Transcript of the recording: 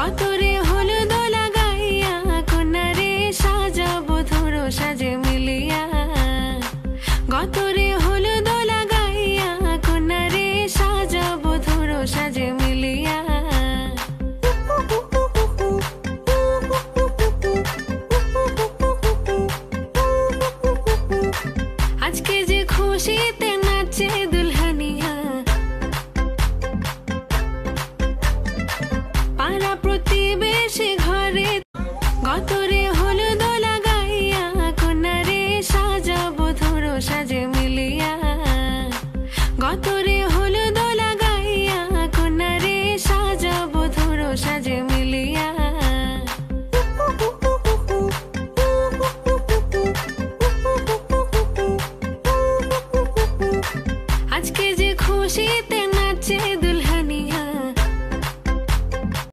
গতরে হলুদ লাগাইয়া কন্যারে সাজাবো ধরো সাজে মিলিয়া। গতরে হলুদ লাগাইয়া কন্যারে সাজাবো ধরো সাজে মিলিয়া। আজকে যে খুশিতে নাচে দুলহানিয়া, পাড়া প্রতিবেশী ঘরে। গতরে হলুদ লাগাইয়া কন্যারে সাজাবো ধরো সাজে মিলিয়া। গতরে হলুদ লাগাইয়া কন্যারে সাজাবো ধরো সাজে